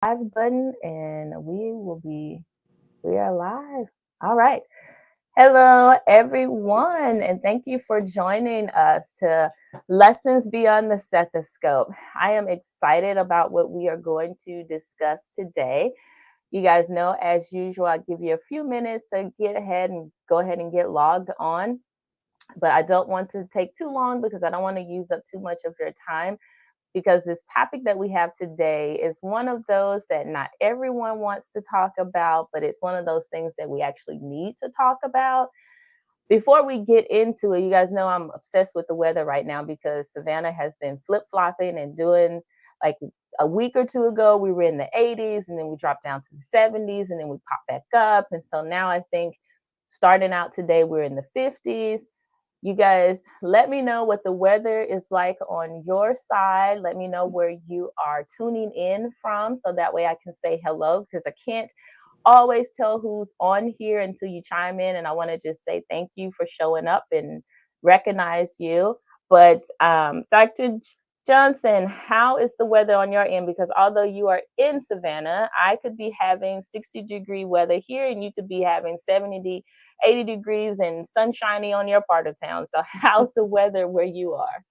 live button and we are live. All right. Hello, everyone, and thank you for joining us to Lessons Beyond the Stethoscope. I am excited about what we are going to discuss today. You guys know, as usual, I'll give you a few minutes to go ahead and get logged on. But I don't want to take too long because I don't want to use up too much of your time because this topic that we have today is one of those that not everyone wants to talk about, but it's one of those things that we actually need to talk about. Before we get into it, you guys know I'm obsessed with the weather right now because Savannah has been flip flopping and doing like a week or two ago, we were in the 80s and then we dropped down to the 70s and then we popped back up. And so now I think starting out today, we're in the 50s. You guys, let me know what the weather is like on your side. Let me know where you are tuning in from so that way I can say hello because I can't always tell who's on here until you chime in. And I want to just say thank you for showing up and recognize you. But Dr. Johnson, how is the weather on your end? Because although you are in Savannah, I could be having 60-degree weather here and you could be having 80 degrees and sunshiny on your part of town. So how's the weather where you are?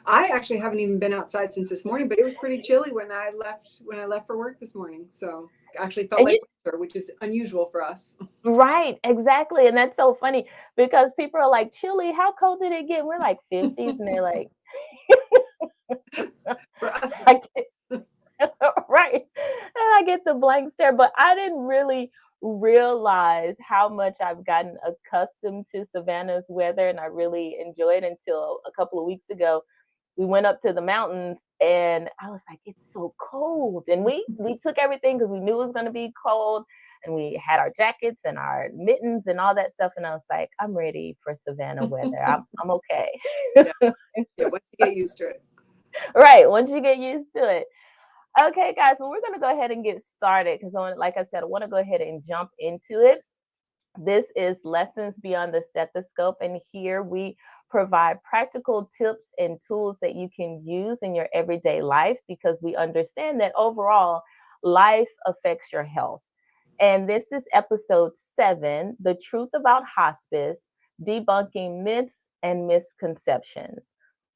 I actually haven't even been outside since this morning, but it was pretty chilly when I left for work this morning. So actually felt And like you winter, which is unusual for us. Right, exactly. And that's so funny because people are like, Chile, how cold did it get? We're like 50s, and they're like, For us, I it's get, right. And I get the blank stare, but I didn't really realize how much I've gotten accustomed to Savannah's weather, and I really enjoy it until a couple of weeks ago. We went up to the mountains and I was like, it's so cold. And we took everything because we knew it was gonna be cold. And we had our jackets and our mittens and all that stuff. And I was like, I'm ready for Savannah weather. I'm okay. yeah, yeah. Once you get used to it. Right. Once you get used to it. Okay, guys, well, we're gonna go ahead and get started because like I said, I want to go ahead and jump into it. This is Lessons Beyond the Stethoscope, and here we provide practical tips and tools that you can use in your everyday life because we understand that overall life affects your health. And this is Ep7, The Truth About Hospice, Debunking Myths and Misconceptions.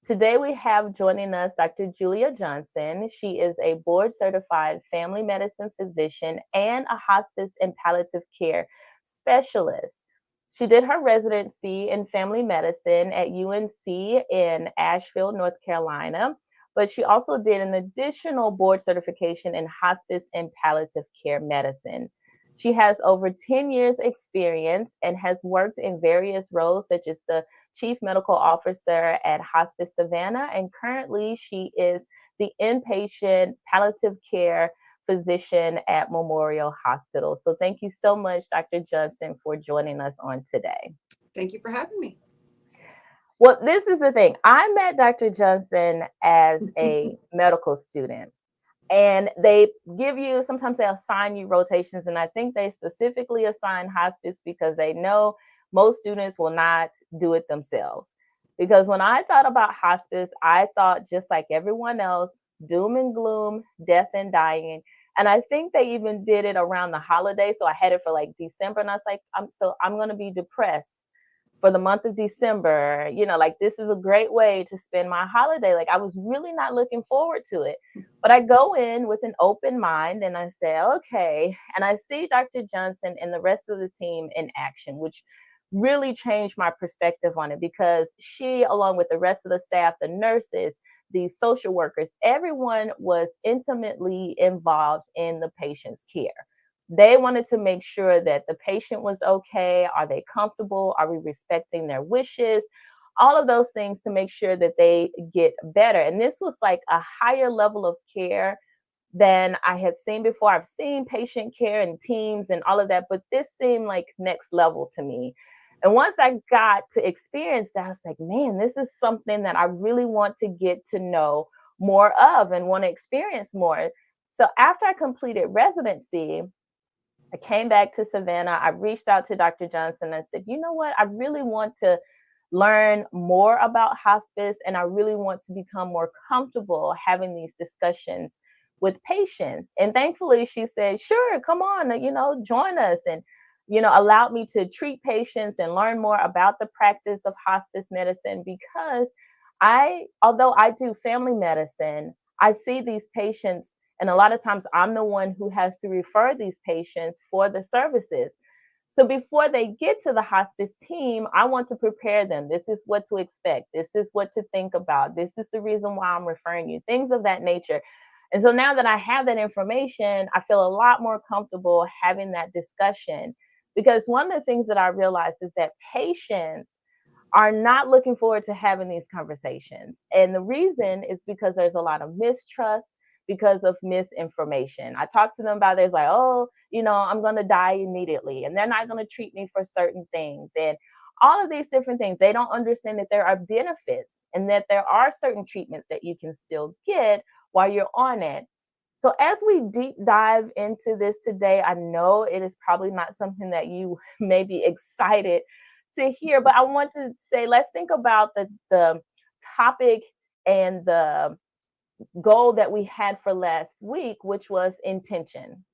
Today we have joining us Dr. Julia Johnson. She is a board certified family medicine physician and a hospice and palliative care specialist. She did her residency in family medicine at UNC in Asheville, North Carolina, but she also did an additional board certification in hospice and palliative care medicine. She has over 10 years experience and has worked in various roles such as the chief medical officer at Hospice Savannah, and currently she is the inpatient palliative care physician at Memorial Hospital. So thank you so much, Dr. Johnson, for joining us on today. Thank you for having me. Well, this is the thing. I met Dr. Johnson as a medical student. And they give you, sometimes they assign you rotations. And I think they specifically assign hospice because they know most students will not do it themselves. Because when I thought about hospice, I thought just like everyone else, doom and gloom, death and dying. And I think they even did it around the holiday. So I had it for like December. And I was like, I'm going to be depressed for the month of December. Like this is a great way to spend my holiday. Like I was really not looking forward to it. But I go in with an open mind and I say, okay. And I see Dr. Johnson and the rest of the team in action, which really changed my perspective on it because she, along with the rest of the staff, the nurses, the social workers, everyone was intimately involved in the patient's care. They wanted to make sure that the patient was okay. Are they comfortable? Are we respecting their wishes? All of those things to make sure that they get better. And this was like a higher level of care than I had seen before. I've seen patient care and teams and all of that, but this seemed like next level to me. And once I got to experience that, I was like, man, this is something that I really want to get to know more of and want to experience more. So after I completed residency, I came back to Savannah. I reached out to Dr. Johnson. I said, you know what? I really want to learn more about hospice and I really want to become more comfortable having these discussions with patients. And thankfully, she said, sure, come on, join us. And, allowed me to treat patients and learn more about the practice of hospice medicine because although I do family medicine, I see these patients, and a lot of times I'm the one who has to refer these patients for the services. So before they get to the hospice team, I want to prepare them. This is what to expect. This is what to think about. This is the reason why I'm referring you, things of that nature. And so now that I have that information, I feel a lot more comfortable having that discussion because one of the things that I realized is that patients are not looking forward to having these conversations. And the reason is because there's a lot of mistrust because of misinformation. I talk to them about it. It's like, oh, I'm going to die immediately and they're not going to treat me for certain things. And all of these different things, they don't understand that there are benefits and that there are certain treatments that you can still get while you're on it. So, as we deep dive into this today, I know it is probably not something that you may be excited to hear, but I want to say, let's think about the topic and the goal that we had for last week, which was intention.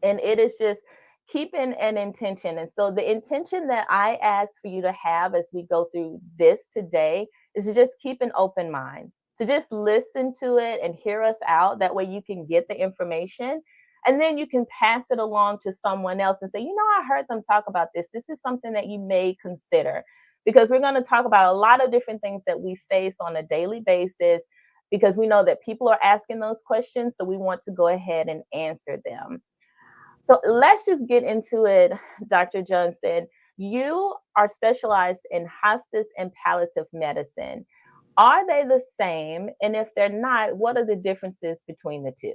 And it is just keeping an intention. And so the intention that I ask for you to have as we go through this today is to just keep an open mind, to just listen to it and hear us out. That way you can get the information and then you can pass it along to someone else and say, I heard them talk about this. This is something that you may consider because we're going to talk about a lot of different things that we face on a daily basis because we know that people are asking those questions. So we want to go ahead and answer them. So let's just get into it, Dr. Johnson. You are specialized in hospice and palliative medicine. Are they the same? And if they're not, what are the differences between the two?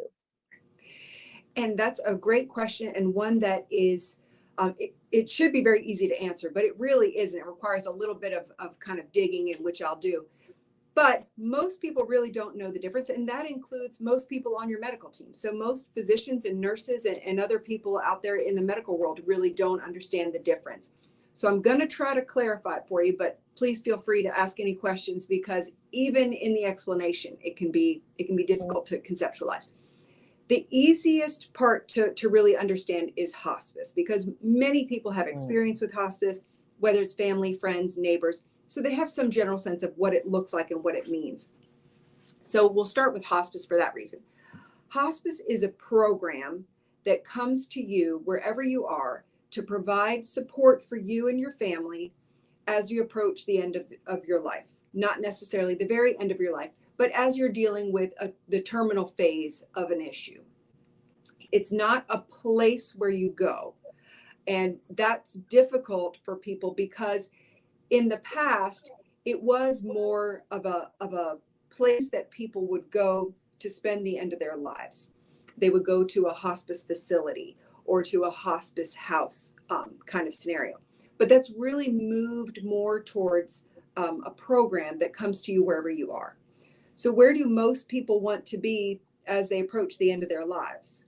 And that's a great question, and one that is, it should be very easy to answer, but it really isn't. It requires a little bit of kind of digging in, which I'll do. But most people really don't know the difference, and that includes most people on your medical team. So most physicians and nurses and other people out there in the medical world really don't understand the difference. So I'm going to try to clarify it for you, but please feel free to ask any questions because even in the explanation, it can be difficult to conceptualize. The easiest part to really understand is hospice because many people have experience with hospice, whether it's family, friends, neighbors. So they have some general sense of what it looks like and what it means. So we'll start with hospice for that reason. Hospice is a program that comes to you wherever you are to provide support for you and your family as you approach the end of your life. Not necessarily the very end of your life, but as you're dealing with the terminal phase of an issue. It's not a place where you go. And that's difficult for people because in the past, it was more of a place that people would go to spend the end of their lives. They would go to a hospice facility or to a hospice house kind of scenario. But that's really moved more towards a program that comes to you wherever you are. So where do most people want to be as they approach the end of their lives?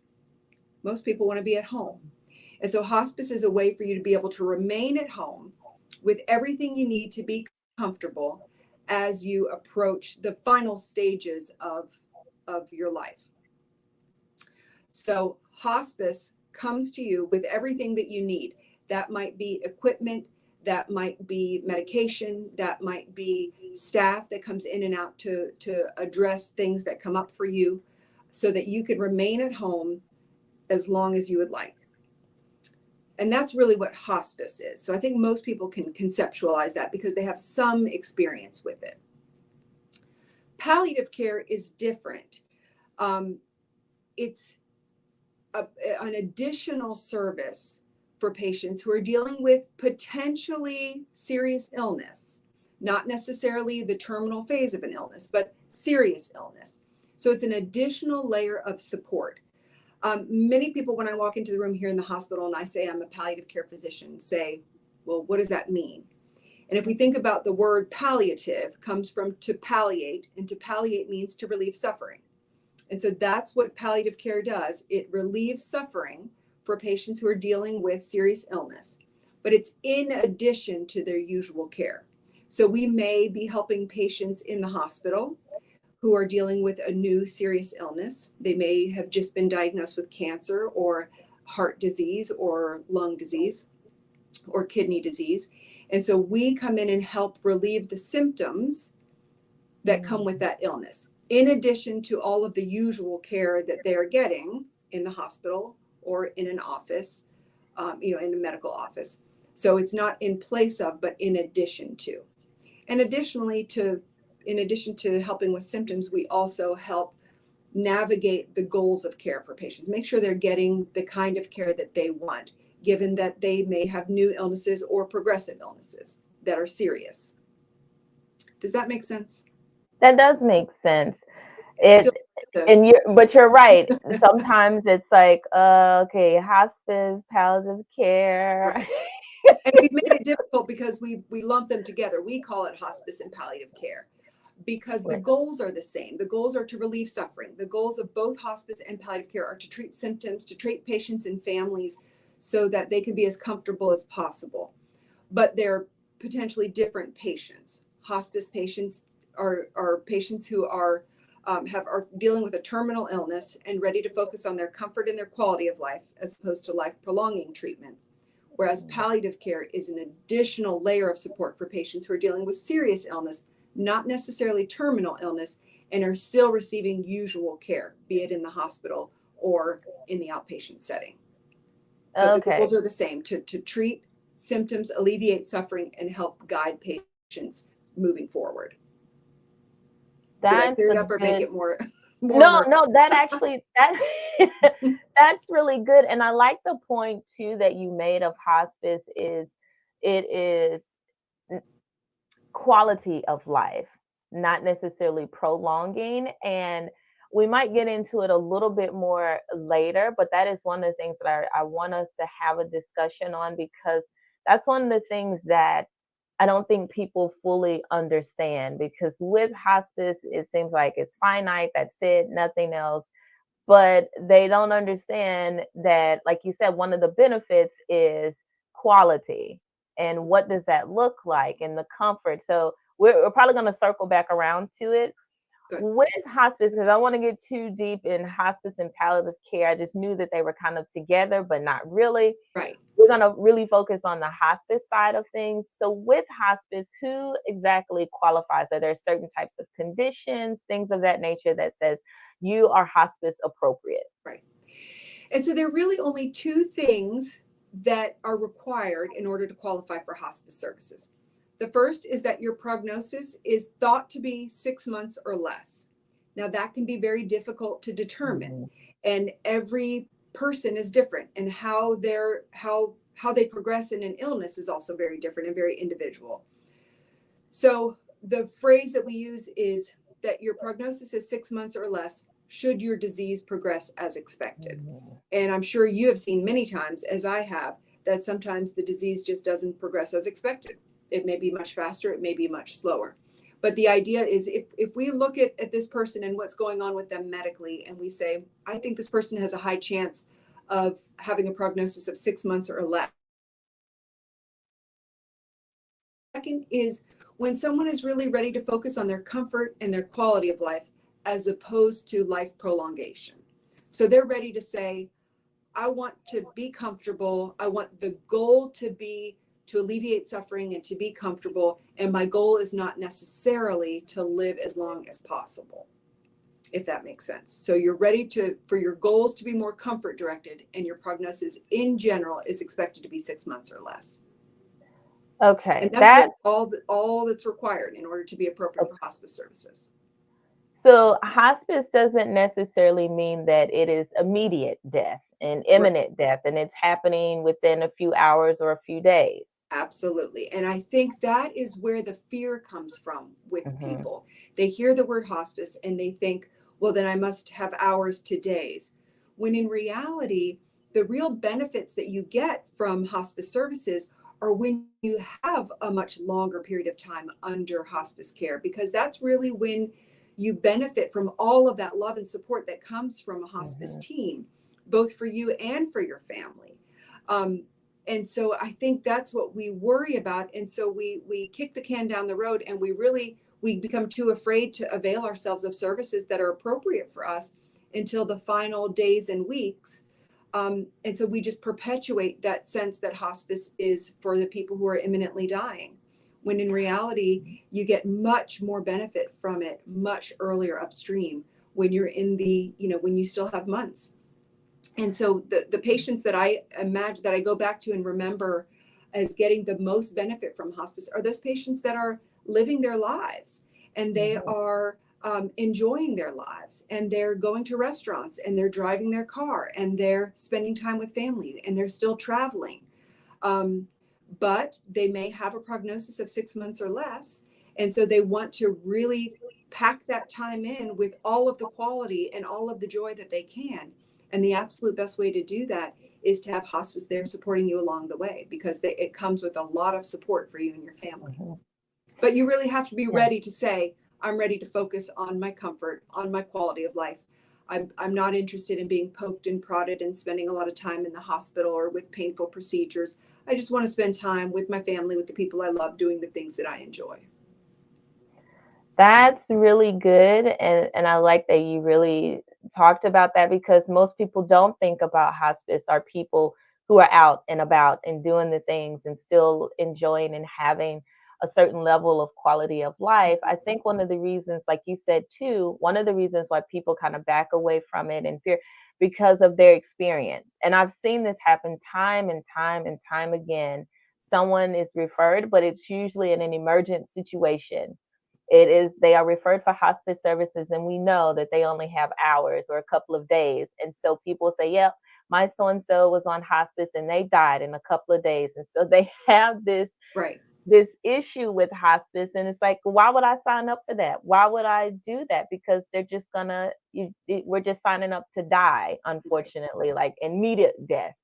Most people want to be at home. And so hospice is a way for you to be able to remain at home with everything you need to be comfortable as you approach the final stages of your life. So hospice comes to you with everything that you need. That might be equipment, that might be medication, that might be staff that comes in and out to address things that come up for you so that you can remain at home as long as you would like. And that's really what hospice is. So I think most people can conceptualize that because they have some experience with it. Palliative care is different. It's an additional service for patients who are dealing with potentially serious illness, not necessarily the terminal phase of an illness, but serious illness. So it's an additional layer of support. Many people, when I walk into the room here in the hospital and I say I'm a palliative care physician, say, well, what does that mean? And if we think about the word palliative, comes from to palliate, and to palliate means to relieve suffering. And so that's what palliative care does. It relieves suffering for patients who are dealing with serious illness, but it's in addition to their usual care. So we may be helping patients in the hospital. who are dealing with a new serious illness. They may have just been diagnosed with cancer or heart disease or lung disease or kidney disease. And so we come in and help relieve the symptoms that come with that illness, in addition to all of the usual care that they're getting in the hospital or in an office, in a medical office. So it's not in place of, but in addition to. And additionally, in addition to helping with symptoms, we also help navigate the goals of care for patients, make sure they're getting the kind of care that they want, given that they may have new illnesses or progressive illnesses that are serious. Does that make sense? That does make sense. It's It still but you're right. Sometimes it's like, okay, hospice, palliative care. right. And we've made it difficult because we lump them together. We call it hospice and palliative care because the goals are the same. The goals are to relieve suffering. The goals of both hospice and palliative care are to treat symptoms, to treat patients and families so that they can be as comfortable as possible. But they're potentially different patients. Hospice patients are patients who are dealing with a terminal illness and ready to focus on their comfort and their quality of life as opposed to life prolonging treatment. Whereas palliative care is an additional layer of support for patients who are dealing with serious illness, not necessarily terminal illness, and are still receiving usual care, be it in the hospital or in the outpatient setting. But the Okay. goals are the same, to treat symptoms, alleviate suffering, and help guide patients moving forward. Did I That's clear a it up or make good it more No, more? no, that actually that's really good. And I like the point too that you made of hospice is it is n- quality of life, not necessarily prolonging. And we might get into it a little bit more later, but that is one of the things that I want us to have a discussion on because that's one of the things that I don't think people fully understand because with hospice, it seems like it's finite, that's it, nothing else. But they don't understand that, like you said, one of the benefits is quality. And what does that look like and the comfort? So we're probably going to circle back around to it Good. with hospice because I want to get too deep in hospice and palliative care. I just knew that they were kind of together, but not really. Right. We're going to really focus on the hospice side of things. So, with hospice, who exactly qualifies? Are there certain types of conditions, things of that nature that says you are hospice appropriate? Right. And so there are really only two things that are required in order to qualify for hospice services. The first is that your prognosis is thought to be 6 months or less. Now, that can be very difficult to determine, Mhm. and every person is different, and how they progress in an illness is also very different and very individual. So the phrase that we use is that your prognosis is 6 months or less should your disease progress as expected. Mhm. And I'm sure you have seen many times, as I have, that sometimes the disease just doesn't progress as expected. It may be much faster, it may be much slower. But the idea is if we look at this person and what's going on with them medically, and we say, I think this person has a high chance of having a prognosis of 6 months or less. Second is when someone is really ready to focus on their comfort and their quality of life as opposed to life prolongation. So they're ready to say, I want to be comfortable. I want the goal to be to alleviate suffering and to be comfortable. And my goal is not necessarily to live as long as possible, if that makes sense. So you're ready for your goals to be more comfort directed, and your prognosis in general is expected to be 6 months or less. Okay, And that's really that all that's required in order to be appropriate for hospice services. so hospice doesn't necessarily mean that it is immediate death and Right. imminent death and it's happening within a few hours or a few days. Absolutely. And I think that is where the fear comes from with Mhm. people. They hear the word hospice and they think, well, then I must have hours to days. When in reality, the real benefits that you get from hospice services are when you have a much longer period of time under hospice care, because that's really when you benefit from all of that love and support that comes from a hospice Mhm. team, both for you and for your family. Um, and so I think that's what we worry about. And so we kick the can down the road, and we really we become too afraid to avail ourselves of services that are appropriate for us until the final days and weeks. And so we just perpetuate that sense that hospice is for the people who are imminently dying, when in reality, you get much more benefit from it much earlier upstream when you're in the, when you still have months. And so the patients that I imagine, that I go back to and remember as getting the most benefit from hospice, are those patients that are living their lives, and they are enjoying their lives, and they're going to restaurants, and they're driving their car, and they're spending time with family, and they're still traveling. But they may have a prognosis of 6 months or less. And so they want to really pack that time in with all of the quality and all of the joy that they can. And the absolute best way to do that is to have hospice there supporting you along the way, because it comes with a lot of support for you and your family. But you really have to be ready to say, I'm ready to focus on my comfort, on my quality of life. I'm not interested in being poked and prodded and spending a lot of time in the hospital or with painful procedures. I just want to spend time with my family, with the people I love, doing the things that I enjoy. That's really good. And I like that you really talked about that, because most people don't think about hospice are people who are out and about and doing the things and still enjoying and having a certain level of quality of life. I think one of the reasons, like you said too, one of the reasons why people kind of back away from it in fear, because of their experience. And I've seen this happen time and time and time again. Someone is referred, but it's usually in an emergent situation. They are referred for hospice services, and we know that they only have hours or a couple of days. And so people say, yep, my so and so was on hospice and they died in a couple of days. And so they have this issue with hospice, and it's like, why would I sign up for that? Why would I do that? Because they're just gonna we're just signing up to die, unfortunately, like immediate death.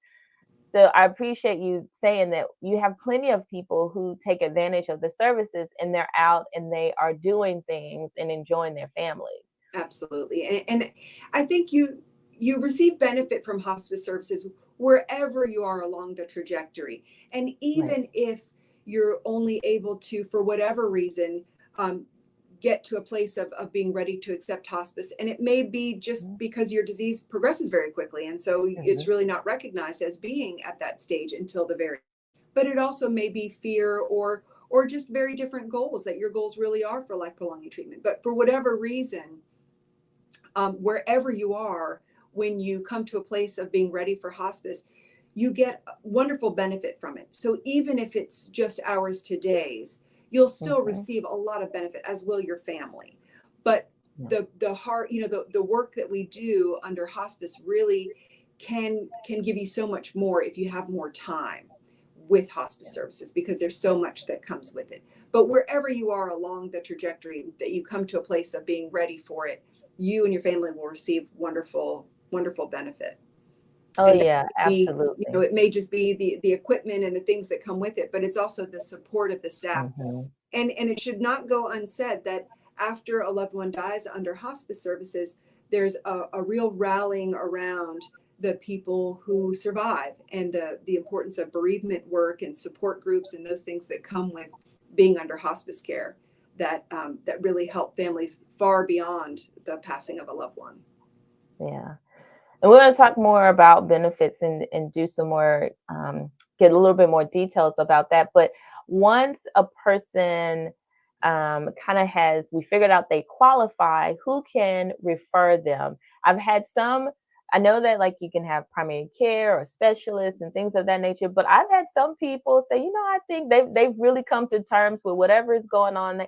So I appreciate you saying that you have plenty of people who take advantage of the services, and they're out and they are doing things and enjoying their families. Absolutely. And I think you receive benefit from hospice services wherever you are along the trajectory. And Right. even if you're only able to, for whatever reason, get to a place of being ready to accept hospice. And it may be just because your disease progresses very quickly. And so it's really not recognized as being at that stage until the very, but it also may be fear or just very different goals, that your goals really are for life prolonging treatment. But for whatever reason, wherever you are, when you come to a place of being ready for hospice, you get wonderful benefit from it. So even if it's just hours to days, you'll still receive a lot of benefit, as will your family. But the heart, the work that we do under hospice really can give you so much more if you have more time with hospice services, because there's so much that comes with it. But wherever you are along the trajectory that you come to a place of being ready for it, you and your family will receive wonderful, wonderful benefit. Oh And yeah, be, absolutely. it may just be the equipment and the things that come with it, but it's also the support of the staff. And it should not go unsaid that after a loved one dies under hospice services, there's a real rallying around the people who survive, and the importance of bereavement work and support groups and those things that come with being under hospice care, that really help families far beyond the passing of a loved one. Yeah. And we're going to talk more about benefits and do some more, get a little bit more details about that. But once a person kind of we figured out they qualify, who can refer them? I've had some, I know that like you can have primary care or specialists and things of that nature, but I've had some people say, I think they've really come to terms with whatever is going on.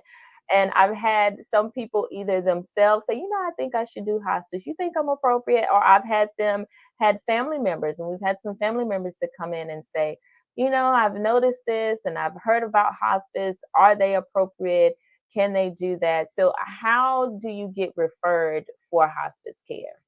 And I've had some people either themselves say, I think I should do hospice. You think I'm appropriate? Or I've had them had family members, and we've had some family members to come in and say, I've noticed this and I've heard about hospice. Are they appropriate? Can they do that? So how do you get referred for hospice care?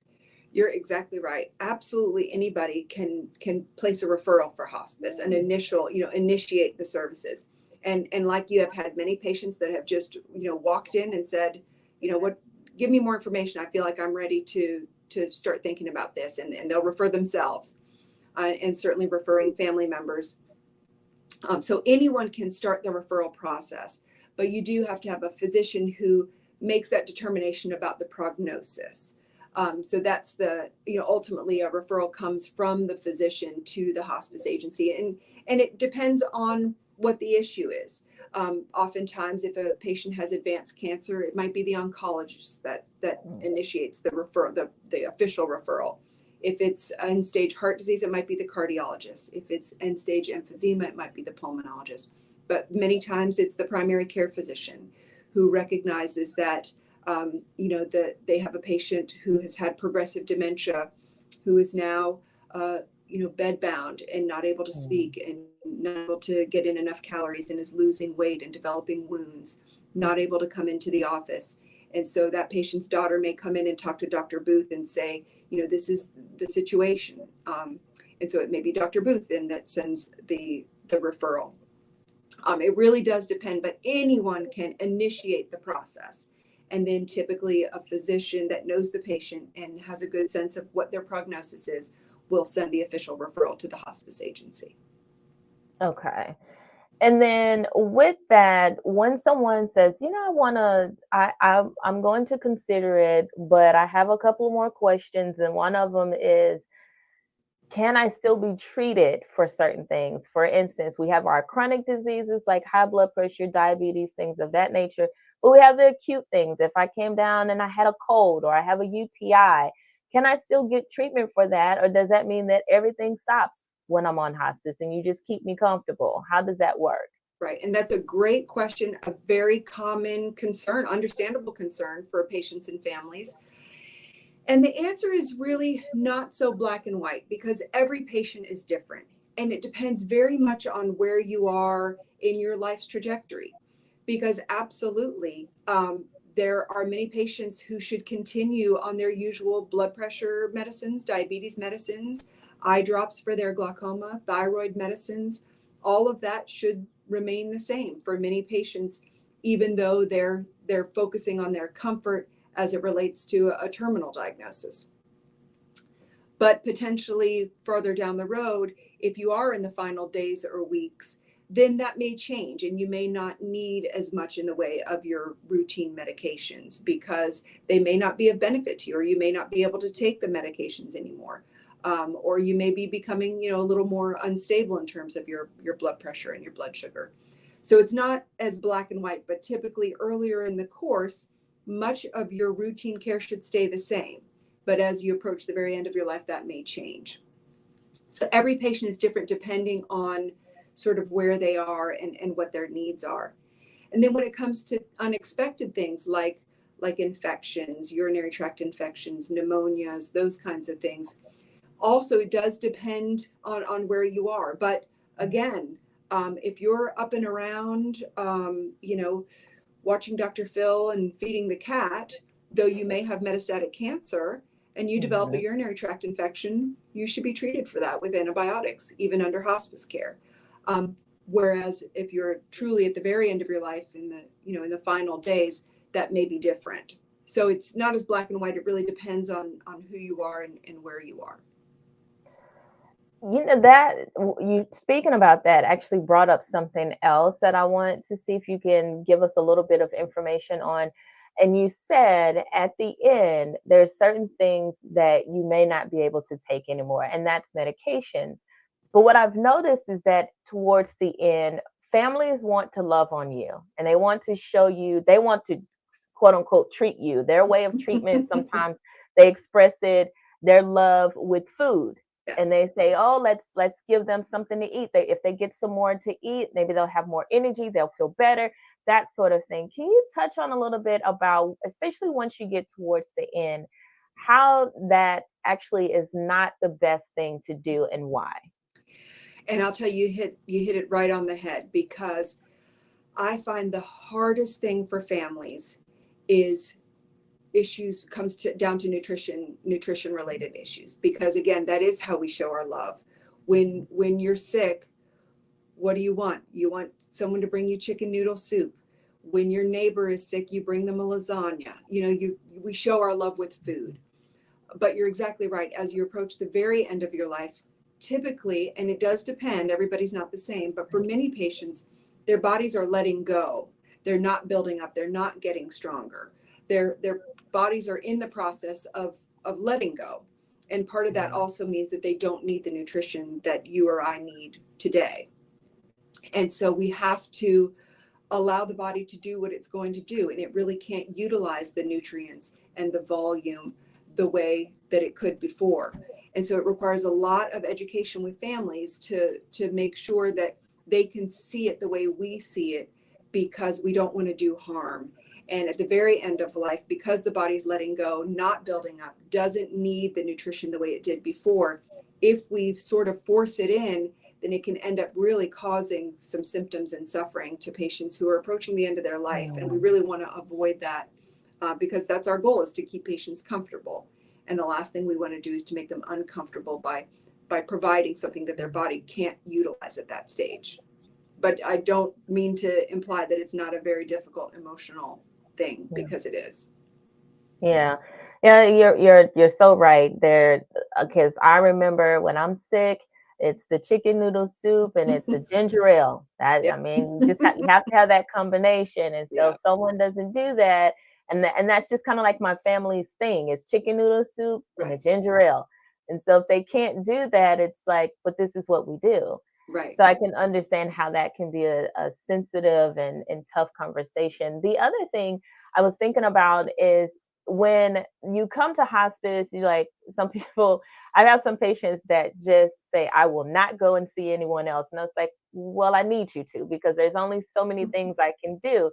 You're exactly right. Absolutely anybody can place a referral for hospice, an initial, initiate the services. And like you have had many patients that have just, walked in and said, what, give me more information. I feel like I'm ready to start thinking about this, and they'll refer themselves, and certainly referring family members. So anyone can start the referral process. but you do have to have a physician who makes that determination about the prognosis. So that's ultimately a referral comes from the physician to the hospice agency, and it depends on what the issue is. Oftentimes, if a patient has advanced cancer, it might be the oncologist that initiates the the official referral. If it's end stage heart disease, it might be the cardiologist. If it's end stage emphysema, it might be the pulmonologist. But many times, it's the primary care physician who recognizes that that they have a patient who has had progressive dementia, who is now bedbound and not able to speak and not able to get in enough calories and is losing weight and developing wounds, not able to come into the office. And so that patient's daughter may come in and talk to Dr. Booth and say, this is the situation. And so it may be Dr. Booth then that sends the referral. It really does depend, but anyone can initiate the process. And then typically a physician that knows the patient and has a good sense of what their prognosis is will send the official referral to the hospice agency. Okay. And then with that, when someone says, I'm going to consider it, but I have a couple more questions. And one of them is, can I still be treated for certain things? For instance, we have our chronic diseases like high blood pressure, diabetes, things of that nature. But we have the acute things. If I came down and I had a cold or I have a UTI, can I still get treatment for that? Or does that mean that everything stops when I'm on hospice and you just keep me comfortable? How does that work? Right. And that's a great question, a very common concern, understandable concern for patients and families. And the answer is really not so black and white because every patient is different. And it depends very much on where you are in your life's trajectory. Because absolutely, there are many patients who should continue on their usual blood pressure medicines, diabetes medicines, eye drops for their glaucoma, thyroid medicines. All of that should remain the same for many patients, even though they're focusing on their comfort as it relates to a terminal diagnosis. But potentially further down the road, if you are in the final days or weeks, then that may change and you may not need as much in the way of your routine medications because they may not be of benefit to you, or you may not be able to take the medications anymore. Or you may be becoming, a little more unstable in terms of your blood pressure and your blood sugar. So it's not as black and white, but typically earlier in the course, much of your routine care should stay the same. But as you approach the very end of your life, that may change. So every patient is different depending on sort of where they are and what their needs are. And then when it comes to unexpected things like infections, urinary tract infections, pneumonias, those kinds of things, also it does depend on where you are. But again, if you're up and around, watching Dr. Phil and feeding the cat, though you may have metastatic cancer and you develop a urinary tract infection, you should be treated for that with antibiotics, even under hospice care. Whereas if you're truly at the very end of your life in the final days, that may be different. So it's not as black and white. It really depends on who you are and where you are. That you speaking about that actually brought up something else that I want to see if you can give us a little bit of information on. And you said at the end, there's certain things that you may not be able to take anymore, and that's medications. But what I've noticed is that towards the end, families want to love on you and they want to show you, they want to quote unquote treat you. Their way of treatment, sometimes they express it, their love with food. And they say, oh, let's give them something to eat. If they get some more to eat, maybe they'll have more energy, they'll feel better, that sort of thing. Can you touch on a little bit about, especially once you get towards the end, how that actually is not the best thing to do and why? And I'll tell you, you hit it right on the head, because I find the hardest thing for families is down to nutrition related issues, because again, that is how we show our love. When you're sick, what do you want? You want someone to bring you chicken noodle soup. When your neighbor is sick, you bring them a lasagna. We show our love with food. But you're exactly right. As you approach the very end of your life, typically, and it does depend, everybody's not the same, but for many patients, their bodies are letting go. They're not building up. They're not getting stronger. Their bodies are in the process of letting go. And part of that also means that they don't need the nutrition that you or I need today. And so we have to allow the body to do what it's going to do. And it really can't utilize the nutrients and the volume the way that it could before. And so it requires a lot of education with families to make sure that they can see it the way we see it, because we don't want to do harm. And at the very end of life, because the body's letting go, not building up, doesn't need the nutrition the way it did before, if we sort of force it in, then it can end up really causing some symptoms and suffering to patients who are approaching the end of their life. And we really want to avoid that, because that's our goal, is to keep patients comfortable. And the last thing we want to do is to make them uncomfortable by providing something that their body can't utilize at that stage. But I don't mean to imply that it's not a very difficult emotional thing, because it is. Yeah. Yeah, you're so right there. Because I remember when I'm sick, it's the chicken noodle soup and it's a ginger ale. That, Yep. I mean, you have to have that combination. And so Yeah. if someone doesn't do that, and that's just kind of like my family's thing, is chicken noodle soup and a Right. ginger ale. And so if they can't do that, it's like, but this is what we do. Right. So I can understand how that can be a sensitive and tough conversation. The other thing I was thinking about is, when you come to hospice, you like, some people, I have some patients that just say, I will not go and see anyone else. And I was like, well, I need you to, because there's only so many things I can do.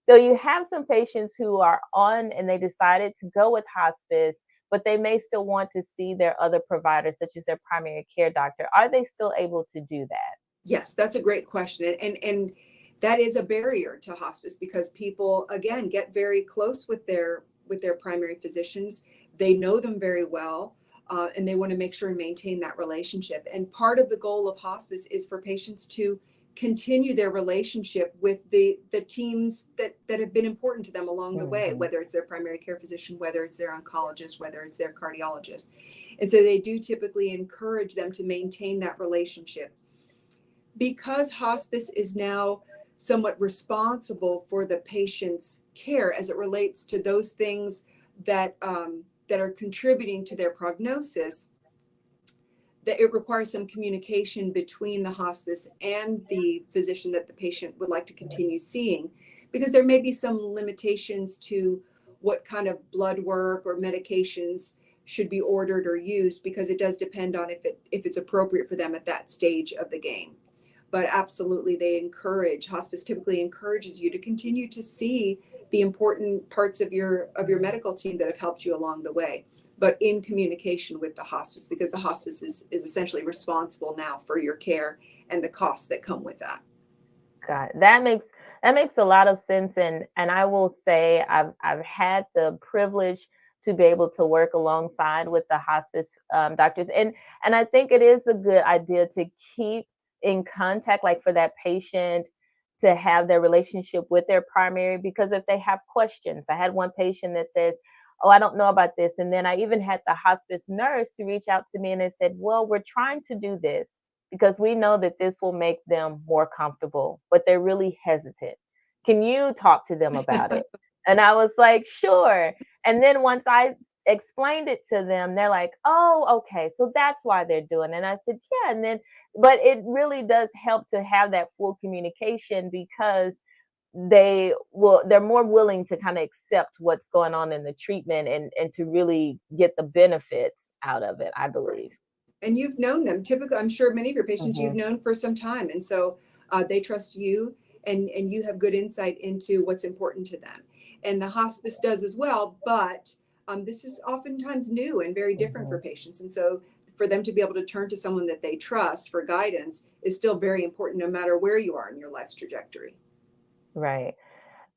So you have some patients who are on and they decided to go with hospice, but they may still want to see their other providers, such as their primary care doctor. Are they still able to do that? Yes, that's a great question. And that is a barrier to hospice, because people, again, get very close with their primary physicians. They know them very well, and they want to make sure and maintain that relationship. And part of the goal of hospice is for patients to continue their relationship with the teams that have been important to them along the way, Mhm. whether it's their primary care physician, whether it's their oncologist, whether it's their cardiologist. And so they do typically encourage them to maintain that relationship, because hospice is now somewhat responsible for the patient's care as it relates to those things that are contributing to their prognosis. That it requires some communication between the hospice and the physician that the patient would like to continue seeing, because there may be some limitations to what kind of blood work or medications should be ordered or used, because it does depend on if it's appropriate for them at that stage of the game. But absolutely, hospice typically encourages you to continue to see the important parts of your medical team that have helped you along the way, but in communication with the hospice, because the hospice is essentially responsible now for your care and the costs that come with that. God, that makes a lot of sense, and I will say I've had the privilege to be able to work alongside with the hospice doctors, and I think it is a good idea to keep in contact, like for that patient to have their relationship with their primary, because if they have questions, I had one patient that says, "Oh, I don't know about this," and then I even had the hospice nurse to reach out to me and they said, "Well, we're trying to do this because we know that this will make them more comfortable, but they're really hesitant. Can you talk to them about it?" And I was like, sure. And then once I explained it to them, they're like, oh, okay, so that's why they're doing it. And I said, yeah. And then, but it really does help to have that full communication, because they're more willing to kind of accept what's going on in the treatment, and to really get the benefits out of it, I Right. believe. And you've known them. Typically, I'm sure many of your patients you've Mhm. known for some time. And so they trust you, and you have good insight into what's important to them. And the hospice does as well. But this is oftentimes new and very different for Mhm. patients. And so for them to be able to turn to someone that they trust for guidance is still very important, no matter where you are in your life's trajectory. Right.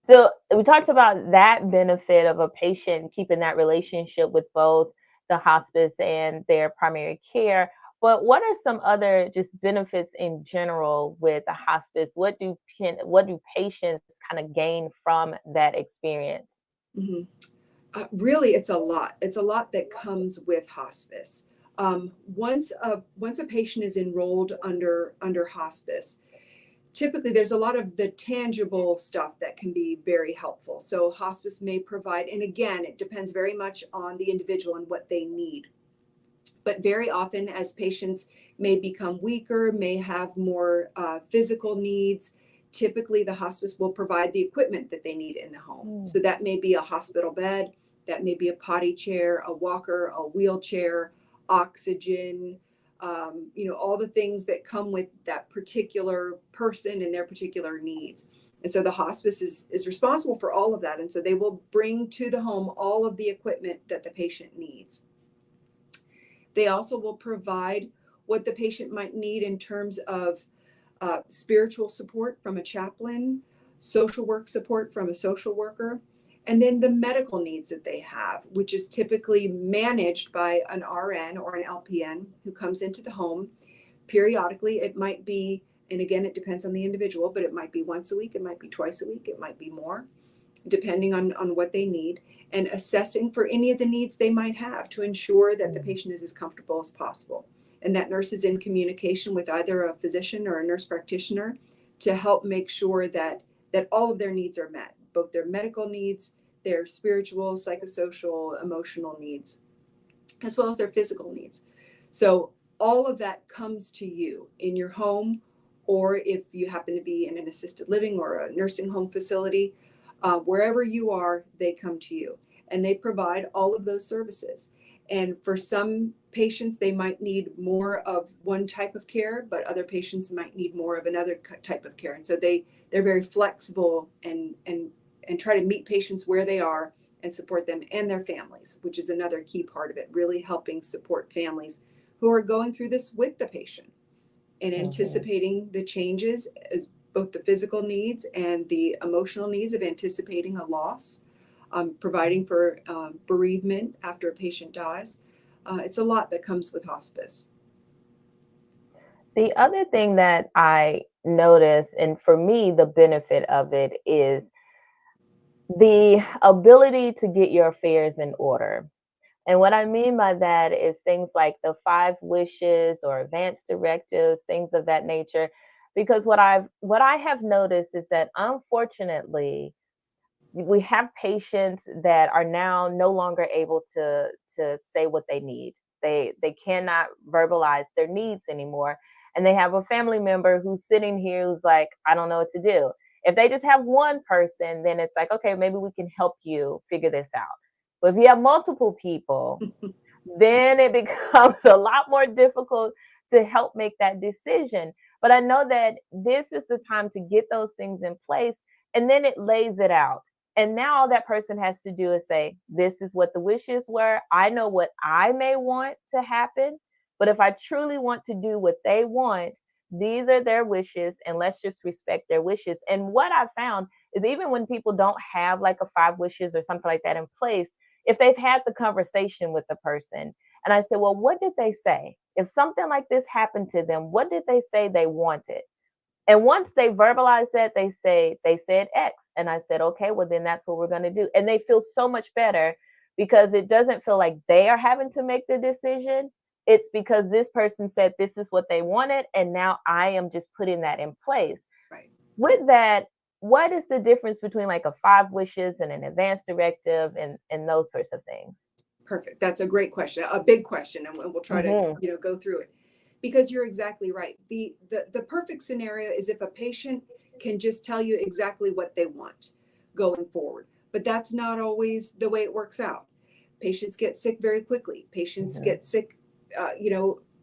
So we talked about that benefit of a patient keeping that relationship with both the hospice and their primary care. But what are some other just benefits in general with the hospice? What do patients kind of gain from that experience? Mhm. Really, it's a lot. It's a lot that comes with hospice. Once a patient is enrolled under hospice, typically there's a lot of the tangible stuff that can be very helpful. So hospice may provide, and again, it depends very much on the individual and what they need. But very often, as patients may become weaker, may have more physical needs, typically the hospice will provide the equipment that they need in the home. So that may be a hospital bed, that may be a potty chair, a walker, a wheelchair, oxygen, all the things that come with that particular person and their particular needs. And so the hospice is responsible for all of that. And so they will bring to the home all of the equipment that the patient needs. They also will provide what the patient might need in terms of spiritual support from a chaplain, social work support from a social worker, and then the medical needs that they have, which is typically managed by an RN or an LPN who comes into the home periodically. It might be, and again, it depends on the individual, but it might be once a week, it might be twice a week, it might be more, depending on what they need, and assessing for any of the needs they might have to ensure that the patient is as comfortable as possible. And that nurse is in communication with either a physician or a nurse practitioner to help make sure that all of their needs are met, both their medical needs, their spiritual, psychosocial, emotional needs, as well as their physical needs. So all of that comes to you in your home, or if you happen to be in an assisted living or a nursing home facility, wherever you are, they come to you and they provide all of those services. And for some patients, they might need more of one type of care, but other patients might need more of another type of care. And so they're very flexible and try to meet patients where they are and support them and their families, which is another key part of it, really helping support families who are going through this with the patient and anticipating the changes, as both the physical needs and the emotional needs of anticipating a loss, providing for bereavement after a patient dies. It's a lot that comes with hospice. The other thing that I notice, and for me, the benefit of it is the ability to get your affairs in order. And what I mean by that is things like the 5 wishes or advance directives, things of that nature. Because what I have noticed is that unfortunately, we have patients that are now no longer able to say what they need. They cannot verbalize their needs anymore. And they have a family member who's sitting here who's like, I don't know what to do. If they just have one person, then it's like, okay, maybe we can help you figure this out. But if you have multiple people, then it becomes a lot more difficult to help make that decision. But I know that this is the time to get those things in place, and then it lays it out. And now all that person has to do is say, this is what the wishes were. I know what I may want to happen, but if I truly want to do what they want, these are their wishes, and let's just respect their wishes. And what I found is even when people don't have like a 5 wishes or something like that in place, if they've had the conversation with the person and I said, well, what did they say? If something like this happened to them, what did they say they wanted? And once they verbalize that, they said X. And I said, okay, well, then that's what we're going to do. And they feel so much better because it doesn't feel like they are having to make the decision. It's because this person said this is what they wanted. And now I am just putting that in place. Right. With that, what is the difference between like a 5 wishes and an advance directive and those sorts of things? Perfect. That's a great question, a big question, and we'll try to go through it, because you're exactly right. The perfect scenario is if a patient can just tell you exactly what they want going forward, but that's not always the way it works out. Patients get sick very quickly. Patients get sick,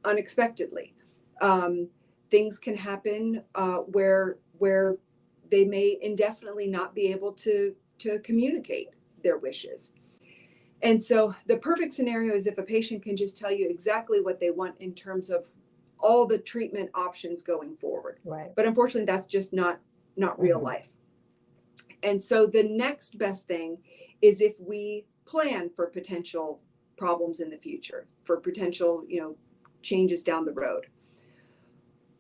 unexpectedly. Things can happen where they may indefinitely not be able to communicate their wishes. And so the perfect scenario is if a patient can just tell you exactly what they want in terms of all the treatment options going forward. Right. But unfortunately, that's just not real life. And so the next best thing is if we plan for potential problems in the future, for potential, changes down the road.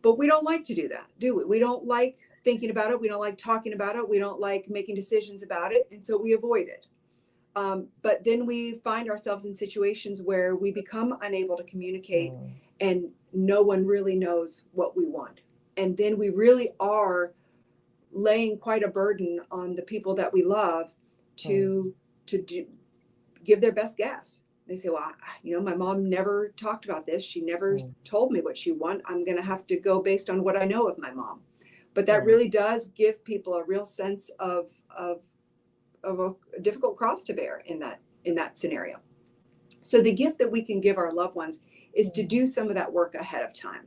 But we don't like to do that, do we? We don't like thinking about it. We don't like talking about it. We don't like making decisions about it. And so we avoid it. But then we find ourselves in situations where we become unable to communicate and no one really knows what we want. And then we really are laying quite a burden on the people that we love to give their best guess. They say, well, my mom never talked about this. She never told me what she wants. I'm going to have to go based on what I know of my mom. But that really does give people a real sense of a difficult cross to bear in that scenario. So the gift that we can give our loved ones is to do some of that work ahead of time.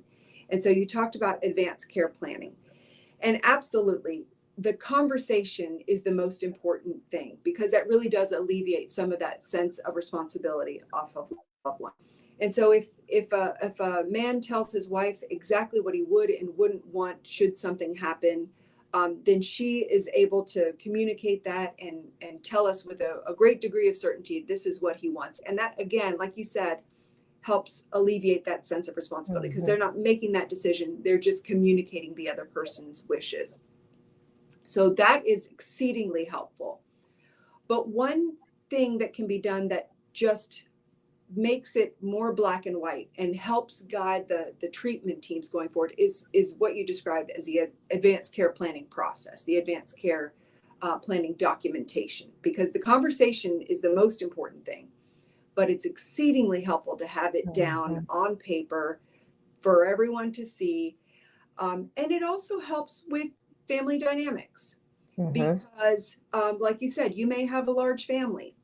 And so you talked about advanced care planning. And absolutely, the conversation is the most important thing, because that really does alleviate some of that sense of responsibility off of loved one. And so if a man tells his wife exactly what he would and wouldn't want should something happen, then she is able to communicate that and tell us with a great degree of certainty, this is what he wants. And that, again, like you said, helps alleviate that sense of responsibility, because they're not making that decision. They're just communicating the other person's wishes. So that is exceedingly helpful. But one thing that can be done that just makes it more black and white and helps guide the treatment teams going forward is what you described as the advanced care planning process, the advanced care planning documentation, because the conversation is the most important thing. But it's exceedingly helpful to have it down on paper for everyone to see. And it also helps with family dynamics, because like you said, you may have a large family,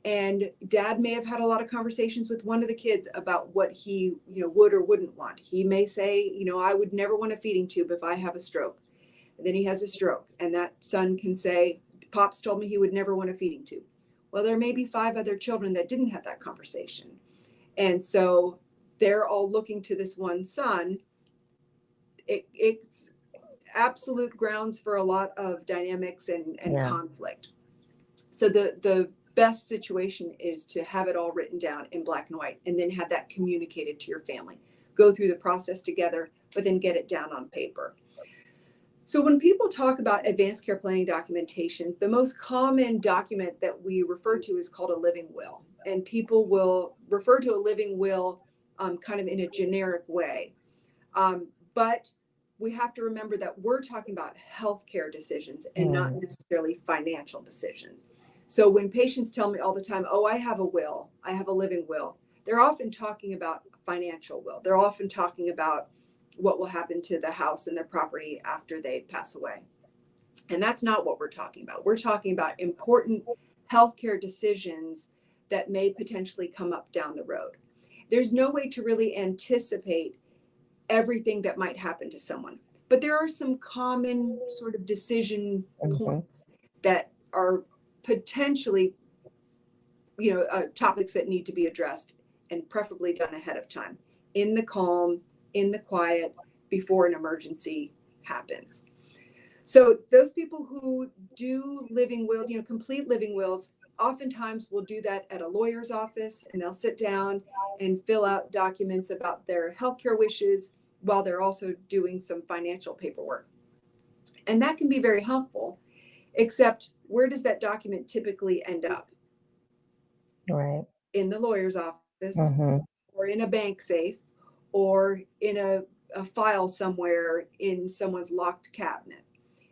and dad may have had a lot of conversations with one of the kids about what he would or wouldn't want. He may say, I would never want a feeding tube if I have a stroke. And then he has a stroke, and that son can say, Pops told me he would never want a feeding tube. Well, there may be 5 other children that didn't have that conversation. And so they're all looking to this one son. It's absolute grounds for a lot of dynamics and conflict. So the best situation is to have it all written down in black and white, and then have that communicated to your family. Go through the process together, but then get it down on paper. So when people talk about advanced care planning documentations, the most common document that we refer to is called a living will. And people will refer to a living will kind of in a generic way. But we have to remember that we're talking about healthcare decisions and not necessarily financial decisions. So when patients tell me all the time, oh, I have a will, I have a living will, they're often talking about financial will. They're often talking about what will happen to the house and their property after they pass away. And that's not what we're talking about. We're talking about important healthcare decisions that may potentially come up down the road. There's no way to really anticipate everything that might happen to someone, but there are some common sort of decision points that are potentially, topics that need to be addressed, and preferably done ahead of time, in the calm, in the quiet, before an emergency happens. So those people who do living wills, complete living wills, oftentimes will do that at a lawyer's office, and they'll sit down and fill out documents about their healthcare wishes while they're also doing some financial paperwork. And that can be very helpful, except where does that document typically end up? Right. In the lawyer's office, or in a bank safe, or in a file somewhere in someone's locked cabinet.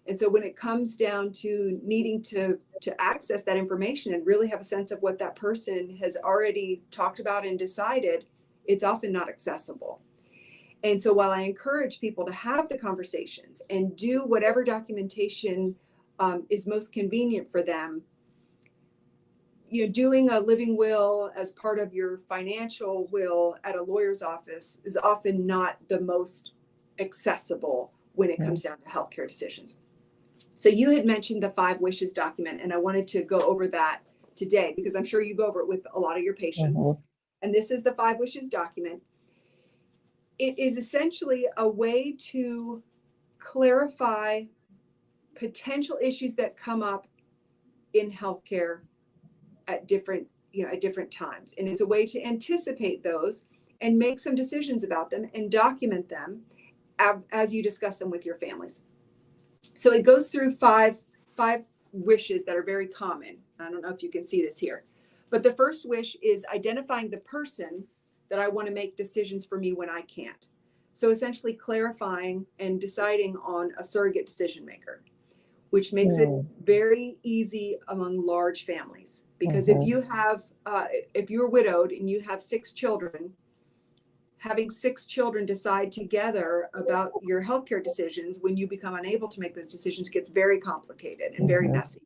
And so when it comes down to needing to access that information and really have a sense of what that person has already talked about and decided, it's often not accessible. And so while I encourage people to have the conversations and do whatever documentation is most convenient for them, doing a living will as part of your financial will at a lawyer's office is often not the most accessible when it comes down to healthcare decisions. So you had mentioned the 5 wishes document, and I wanted to go over that today because I'm sure you go over it with a lot of your patients. And this is the 5 wishes document. It is essentially a way to clarify potential issues that come up in healthcare at different times. And it's a way to anticipate those and make some decisions about them and document them as you discuss them with your families. So it goes through five wishes that are very common. I don't know if you can see this here, but the first wish is identifying the person that I want to make decisions for me when I can't. So essentially clarifying and deciding on a surrogate decision maker, which makes it very easy among large families. Because if you have, if you're widowed and you have 6 children, having 6 children decide together about your healthcare decisions when you become unable to make those decisions gets very complicated and very messy.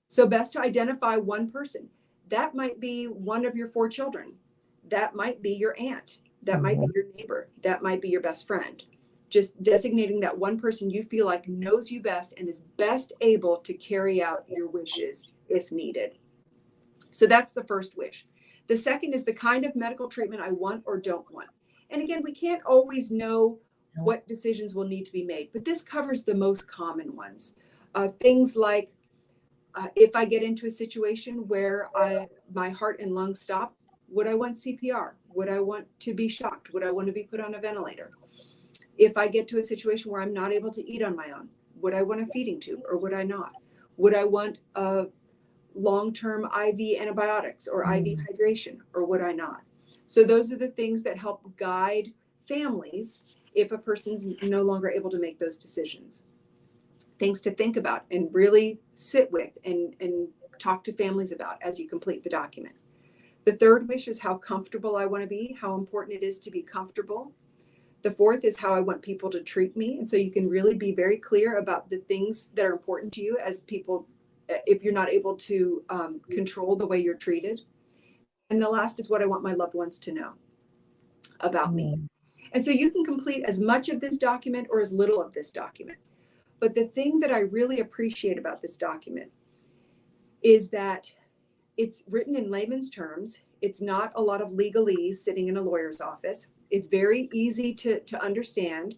So best to identify one person. That might be one of your 4 children. That might be your aunt. That might be your neighbor. That might be your best friend. Just designating that one person you feel like knows you best and is best able to carry out your wishes if needed. So that's the first wish. The second is the kind of medical treatment I want or don't want. And again, we can't always know what decisions will need to be made, but this covers the most common ones. Things like if I get into a situation where my heart and lungs stop, would I want CPR? Would I want to be shocked? Would I want to be put on a ventilator? If I get to a situation where I'm not able to eat on my own, would I want a feeding tube or would I not? Would I want long-term IV antibiotics or IV hydration or would I not? So those are the things that help guide families if a person's no longer able to make those decisions. Things to think about and really sit with and talk to families about as you complete the document. The third wish is how comfortable I want to be, how important it is to be comfortable. The fourth is how I want people to treat me. And so you can really be very clear about the things that are important to you as people, if you're not able to control the way you're treated. And the last is what I want my loved ones to know about me. And so you can complete as much of this document or as little of this document. But the thing that I really appreciate about this document is that it's written in layman's terms. It's not a lot of legalese sitting in a lawyer's office. It's very easy to understand.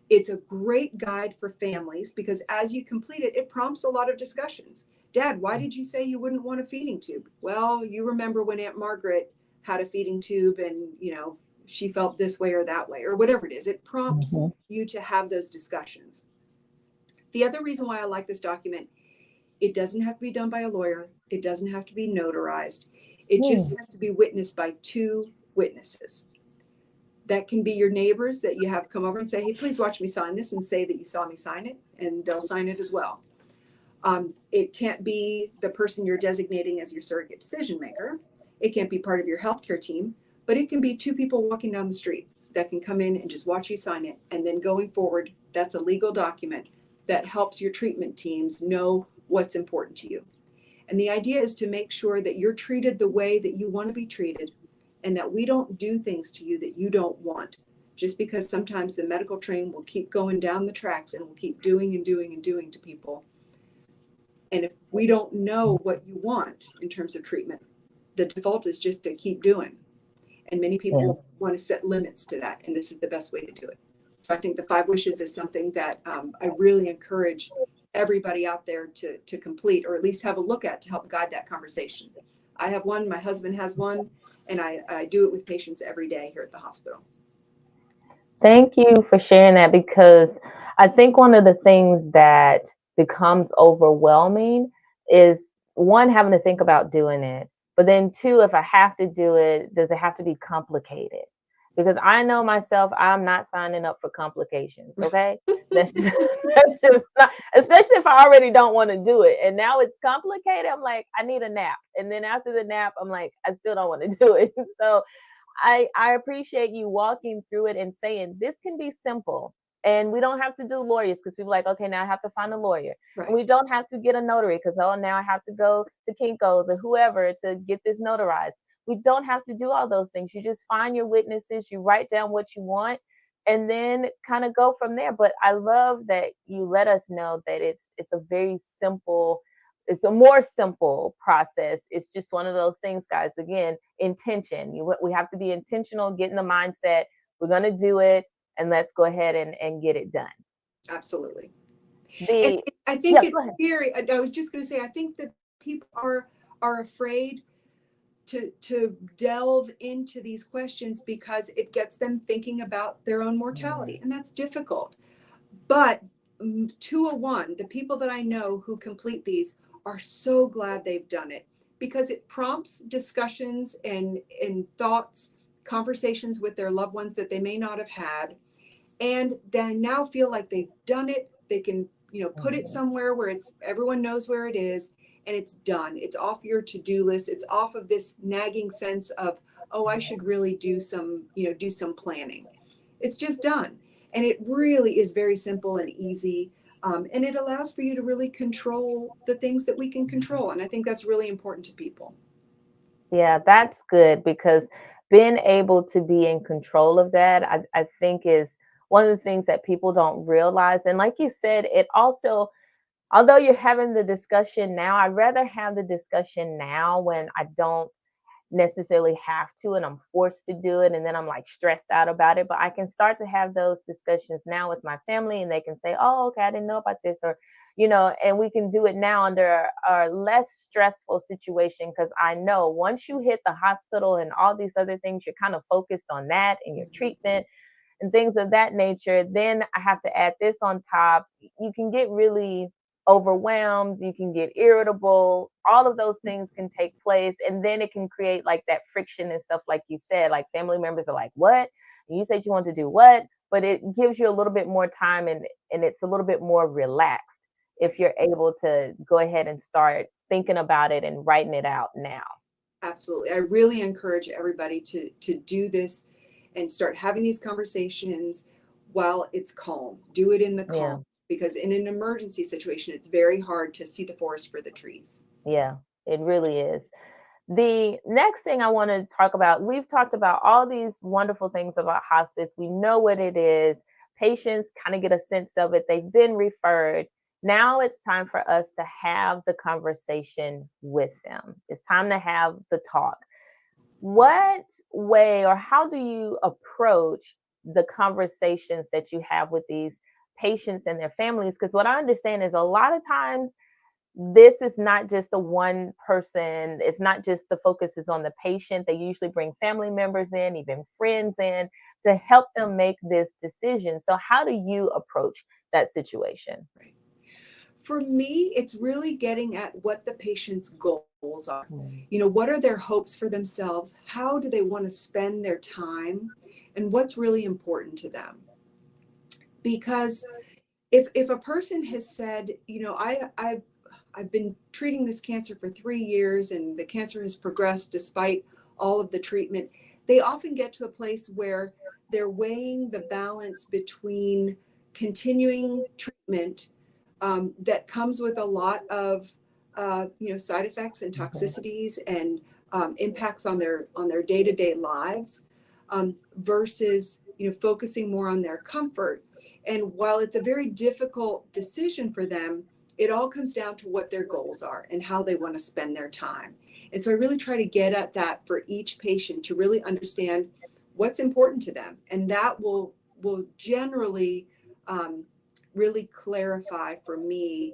It's a great guide for families because as you complete it, it prompts a lot of discussions. Dad, why did you say you wouldn't want a feeding tube? Well, you remember when Aunt Margaret had a feeding tube and, you know, she felt this way or that way or whatever it is. It prompts you to have those discussions. The other reason why I like this document, it doesn't have to be done by a lawyer. It doesn't have to be notarized. It just has to be witnessed by 2 witnesses. That can be your neighbors that you have come over and say, hey, please watch me sign this and say that you saw me sign it, and they'll sign it as well. It can't be the person you're designating as your surrogate decision maker. It can't be part of your healthcare team, but it can be 2 people walking down the street that can come in and just watch you sign it. And then going forward, that's a legal document that helps your treatment teams know what's important to you. And the idea is to make sure that you're treated the way that you want to be treated and that we don't do things to you that you don't want. Just because sometimes the medical train will keep going down the tracks and will keep doing and doing and doing to people. And if we don't know what you want in terms of treatment, the default is just to keep doing. And many people want to set limits to that. And this is the best way to do it. So I think the 5 wishes is something that I really encourage everybody out there to complete or at least have a look at to help guide that conversation. I have one, my husband has one, and I do it with patients every day here at the hospital. Thank you for sharing that because I think one of the things that becomes overwhelming is 1, having to think about doing it. But then 2, if I have to do it, does it have to be complicated? Because I know myself, I'm not signing up for complications. Okay. That's just not, especially if I already don't want to do it. And now it's complicated. I'm like, I need a nap. And then after the nap, I'm like, I still don't want to do it. So I appreciate you walking through it and saying this can be simple. And we don't have to do lawyers because people are like, okay, now I have to find a lawyer. Right. And we don't have to get a notary because, oh, now I have to go to Kinko's or whoever to get this notarized. We don't have to do all those things. You just find your witnesses, you write down what you want, and then kind of go from there. But I love that you let us know that it's a very simple, it's a more simple process. It's just one of those things, guys. Again, intention. We have to be intentional, get in the mindset. We're going to do it, and let's go ahead and get it done. Absolutely. And I think it's very, I was just going to say, I think that people are afraid to delve into these questions because it gets them thinking about their own mortality, and that's difficult. But 201, the people that I know who complete these are so glad they've done it because it prompts discussions and thoughts, conversations with their loved ones that they may not have had. and they now feel like they've done it. They can, put it Mhm. somewhere where everyone knows where it is, and it's done. It's off your to-do list. It's off of this nagging sense of, oh, I should really do some planning. It's just done. And it really is very simple and easy. And it allows for you to really control the things that we can control. And I think that's really important to people. Yeah, that's good because being able to be in control of that, I think is one of the things that people don't realize. And like you said, it also, although you're having the discussion now, I'd rather have the discussion now when I don't necessarily have to and I'm forced to do it and then I'm like stressed out about it. But I can start to have those discussions now with my family and they can say, oh, okay, I didn't know about this, or, and we can do it now under a less stressful situation because I know once you hit the hospital and all these other things, you're kind of focused on that and your Mhm. treatment and things of that nature. Then I have to add this on top. You can get really overwhelmed, you can get irritable. All of those things can take place. And then it can create like that friction and stuff, like you said. Like family members are like, what? And you said you want to do what? But it gives you a little bit more time and it's a little bit more relaxed if Right. you're able to go ahead and start thinking about it and writing it out now. Absolutely. I really encourage everybody to do this and start having these conversations while it's calm. Do it in the calm, Yeah. because in an emergency situation, it's very hard to see the forest for the trees. Yeah. It really is. The next thing I want to talk about, we've talked about all these wonderful things about hospice. We know what it is. Patients kind of get a sense of it. They've been referred. Now it's time for us to have the conversation with them. It's time to have the talk. What way or how do you approach the conversations that you have with these patients and their families? Because what I understand is a lot of times this is not just a one person, it's not just the focus is on the patient. They usually bring family members in, even friends in, to help them make this decision. So how do you approach that situation? Right. For me, it's really getting at what the patient's goals are. Mm. What are their hopes for themselves? How do they want to spend their time? And what's really important to them? Because if a person has said, I've been treating this cancer for 3 years and the cancer has progressed despite all of the treatment, they often get to a place where they're weighing the balance between continuing treatment, that comes with a lot of side effects and Mhm. toxicities and impacts on their day-to-day lives, versus focusing more on their comfort. And while it's a very difficult decision for them, it all comes down to what their goals are and how they want to spend their time. And so I really try to get at that for each patient to really understand what's important to them, and that will generally, um, really clarify for me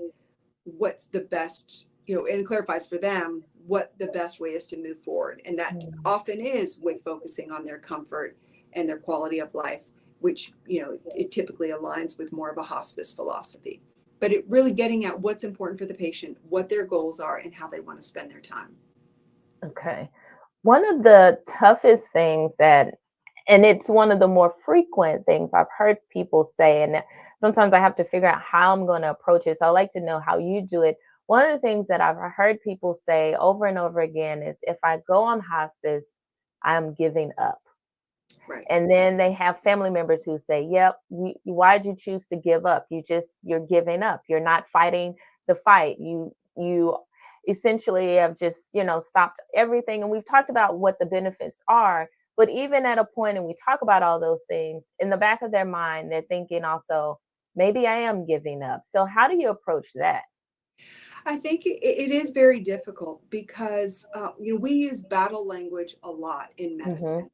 what's the best, and clarifies for them what the best way is to move forward. And that Mm. often is with focusing on their comfort and their quality of life, which, it typically aligns with more of a hospice philosophy. But it really getting at what's important for the patient, what their goals are, and how they want to spend their time. Okay. One of the toughest things that, and it's one of the more frequent things I've heard people say, and sometimes I have to figure out how I'm going to approach it. So I like to know how you do it. One of the things that I've heard people say over and over again is if I go on hospice, I'm giving up. Right. And then they have family members who say, "Yep, why'd you choose to give up? You're giving up. You're not fighting the fight. You essentially have just stopped everything." And we've talked about what the benefits are, but even at a point, and we talk about all those things in the back of their mind, they're thinking also, maybe I am giving up. So how do you approach that? I think it is very difficult because, we use battle language a lot in Hmm. medicine.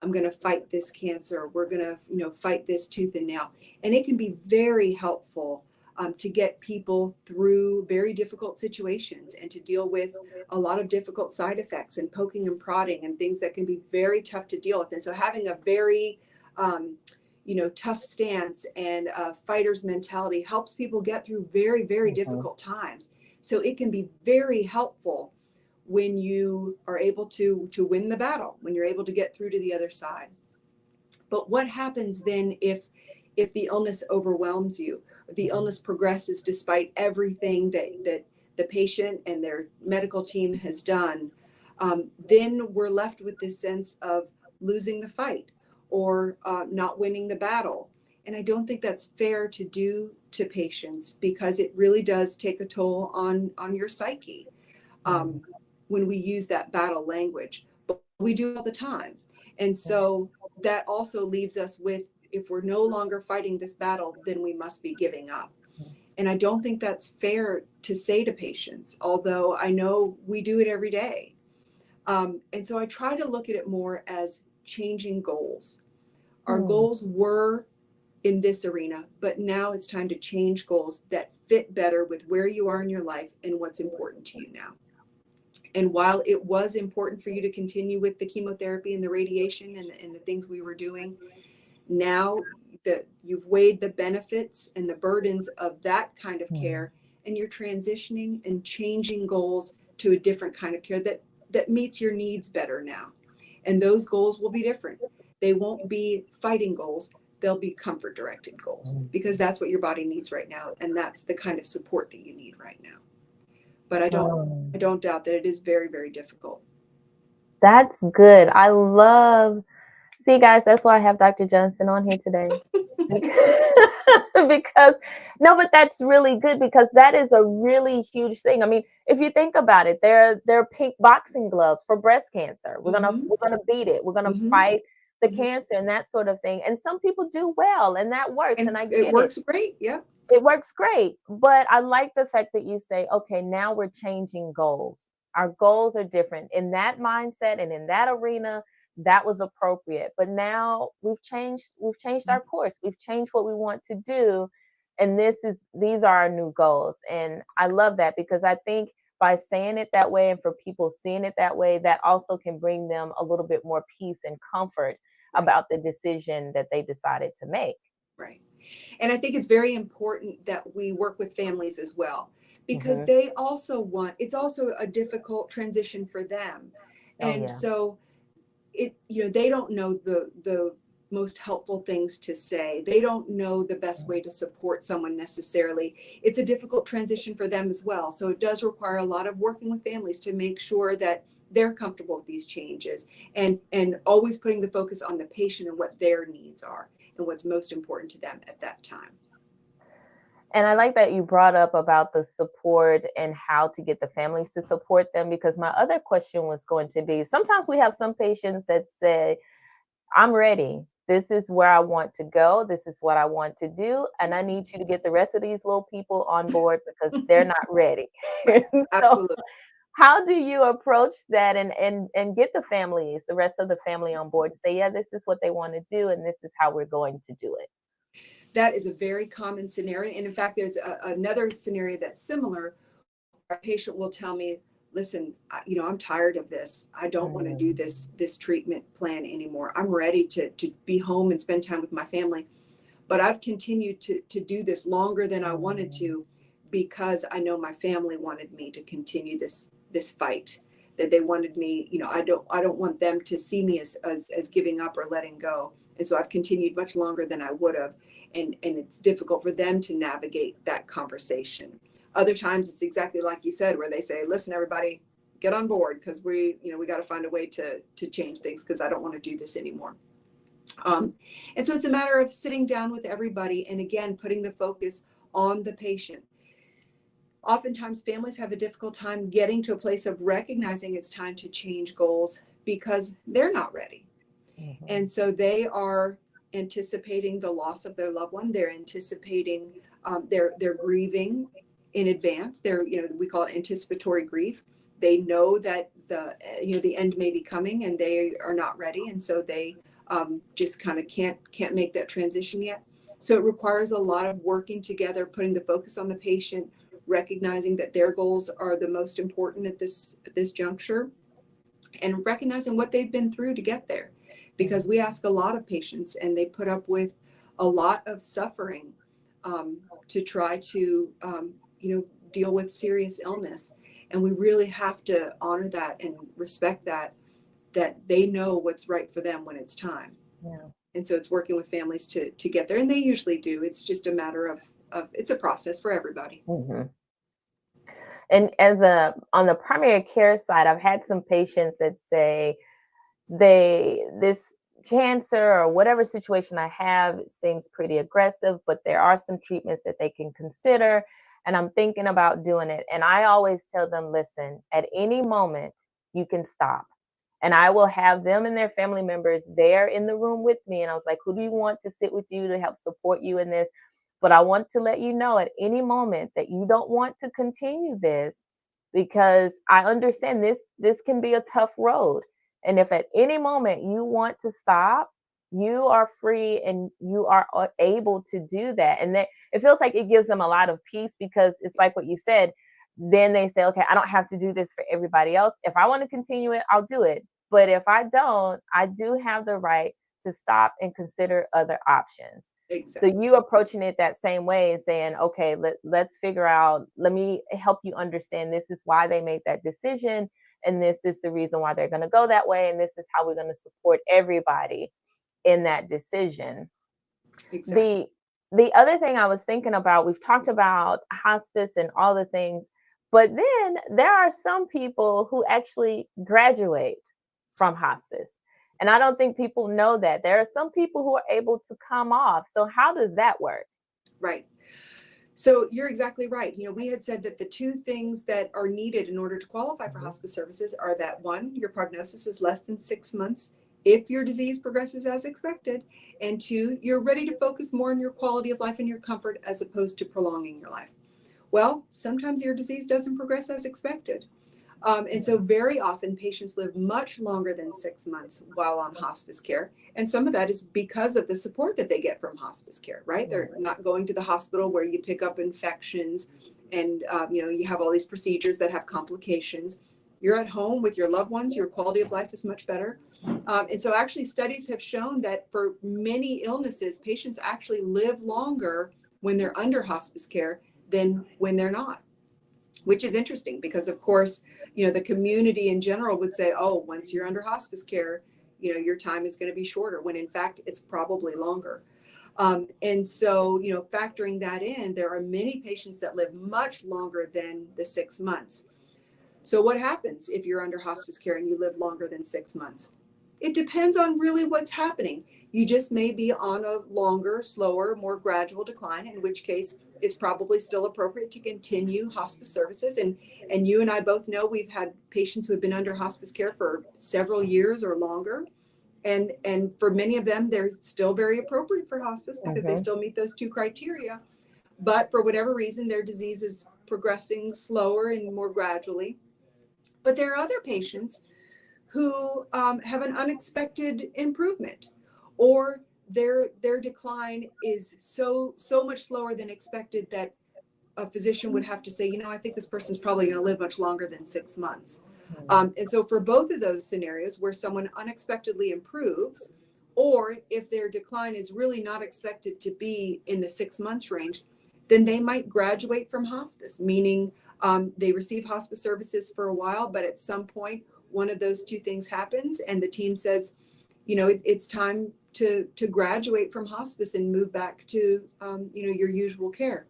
I'm going to fight this cancer. We're going to, fight this tooth and nail. And it can be very helpful, to get people through very difficult situations and to deal with a lot of difficult side effects and poking and prodding and things that can be very tough to deal with. And so having a very, tough stance and a fighter's mentality helps people get through very, very Hmm. difficult times. So it can be very helpful when you are able to win the battle, when you're able to get through to the other side. But what happens then if the illness overwhelms you, the illness progresses despite everything that the patient and their medical team has done, then we're left with this sense of losing the fight or not winning the battle. And I don't think that's fair to do to patients, because it really does take a toll on your psyche when we use that battle language. But we do it all the time. And so that also leaves us with, if we're no longer fighting this battle, then we must be giving up. And I don't think that's fair to say to patients, although I know we do it every day. And so I try to look at it more as changing goals. Our goals were in this arena, but now it's time to change goals that fit better with where you are in your life and what's important to you now. And while it was important for you to continue with the chemotherapy and the radiation and the things we were doing, now that you've weighed the benefits and the burdens of that kind of care, and you're transitioning and changing goals to a different kind of care that meets your needs better now. And those goals will be different. They won't be fighting goals. They'll be comfort directed goals, because that's what your body needs right now. And that's the kind of support that you need right now. But I don't doubt that it is very, very difficult. That's good. I love, see, guys, that's why I have Dr. Johnson on here today. Because no, but that's really good, because that is a really huge thing. I mean, if you think about it, there are pink boxing gloves for breast cancer. We're gonna beat it. We're gonna fight the cancer and that sort of thing. And some people do well, and that works. And I get it works great. Yeah. It works great. But I like the fact that you say, okay, now we're changing goals. Our goals are different. In that mindset and in that arena, that was appropriate. But now we've changed our course. We've changed what we want to do. And these are our new goals. And I love that, because I think by saying it that way and for people seeing it that way, that also can bring them a little bit more peace and comfort about the decision that they decided to make. Right. And I think it's very important that we work with families as well, because they also it's also a difficult transition for them. And so they don't know the most helpful things to say. They don't know the best way to support someone necessarily. It's a difficult transition for them as well. So it does require a lot of working with families to make sure that they're comfortable with these changes, and always putting the focus on the patient and what their needs are and what's most important to them at that time. And I like that you brought up about the support and how to get the families to support them, because my other question was going to be, sometimes we have some patients that say, I'm ready. This is where I want to go. This is what I want to do. And I need you to get the rest of these little people on board, because they're not ready. Right. So Absolutely. how do you approach that and get the families, the rest of the family on board to say, yeah, this is what they want to do, and this is how we're going to do it? That is a very common scenario. And in fact, there's another scenario that's similar. A patient will tell me, listen, I'm tired of this. I don't want to do this treatment plan anymore. I'm ready to be home and spend time with my family. But I've continued to do this longer than I wanted to, because I know my family wanted me to continue this fight, that they wanted me, I don't want them to see me as giving up or letting go. And so I've continued much longer than I would have. And it's difficult for them to navigate that conversation. Other times it's exactly like you said, where they say, listen, everybody, get on board, because we got to find a way to change things, because I don't want to do this anymore. And so it's a matter of sitting down with everybody and, again, putting the focus on the patient. Oftentimes families have a difficult time getting to a place of recognizing it's time to change goals, because they're not ready. And so they are anticipating the loss of their loved one. They're anticipating, they're grieving in advance. We call it anticipatory grief. They know that the end may be coming, and they are not ready. And so they just kind of can't make that transition yet. So it requires a lot of working together, putting the focus on the patient, recognizing that their goals are the most important at this juncture, and recognizing what they've been through to get there. Because we ask a lot of patients, and they put up with a lot of suffering to try to deal with serious illness. And we really have to honor that and respect that they know what's right for them when it's time. Yeah. And so it's working with families to get there, and they usually do. It's just a matter of it's a process for everybody. Mhm. And as a on the primary care side, I've had some patients that say this cancer or whatever situation I have seems pretty aggressive, but there are some treatments that they can consider, and I'm thinking about doing it. And I always tell them, listen, at any moment you can stop. And I will have them and their family members there in the room with me. And I was like, who do you want to sit with you to help support you in this? But I want to let you know at any moment that you don't want to continue this, because I understand this can be a tough road. And if at any moment you want to stop, you are free and you are able to do that. And that it feels like it gives them a lot of peace, because it's like what you said. Then they say, okay, I don't have to do this for everybody else. If I want to continue it, I'll do it. But if I don't, I do have the right to stop and consider other options. So Exactly. you approaching it that same way is saying, okay, let's figure out, let me help you understand this is why they made that decision. And this is the reason why they're going to go that way. And this is how we're going to support everybody in that decision. Exactly. The the other thing I was thinking about, we've talked about hospice and all the things, but then there are some people who actually graduate from hospice. And I don't think people know that. There are some people who are able to come off. So how does that work? Right. So you're exactly right. We had said that the two things that are needed in order to qualify for Mhm. hospice services are that one, your prognosis is less than 6 months if your disease progresses as expected, and two, you're ready to focus more on your quality of life and your comfort as opposed to prolonging your life. Well, sometimes your disease doesn't progress as expected. And so, very often, patients live much longer than 6 months while on hospice care. And some of that is because of the support that they get from hospice care, right? They're not going to the hospital where you pick up infections and, you have all these procedures that have complications. You're at home with your loved ones, your quality of life is much better. And so, actually, studies have shown that for many illnesses, patients actually live longer when they're under hospice care than when they're not, which is interesting because, of course, the community in general would say, oh, once you're under hospice care, your time is going to be shorter, when in fact it's probably longer. And so, factoring that in, there are many patients that live much longer than the 6 months. So what happens if you're under hospice care and you live longer than 6 months? It depends on really what's happening. You just may be on a longer, slower, more gradual decline, in which case it's probably still appropriate to continue hospice services. And you and I both know we've had patients who have been under hospice care for several years or longer. And for many of them, they're still very appropriate for hospice because they Mhm. still meet those two criteria. But for whatever reason, their disease is progressing slower and more gradually. But there are other patients who have an unexpected improvement, or their decline is so much slower than expected that a physician would have to say, I think this person's probably going to live much longer than 6 months. And so for both of those scenarios where someone unexpectedly improves, or if their decline is really not expected to be in the 6 months range, then they might graduate from hospice, meaning they receive hospice services for a while, but at some point, one of those two things happens, and the team says, it's time to graduate from hospice and move back to your usual care.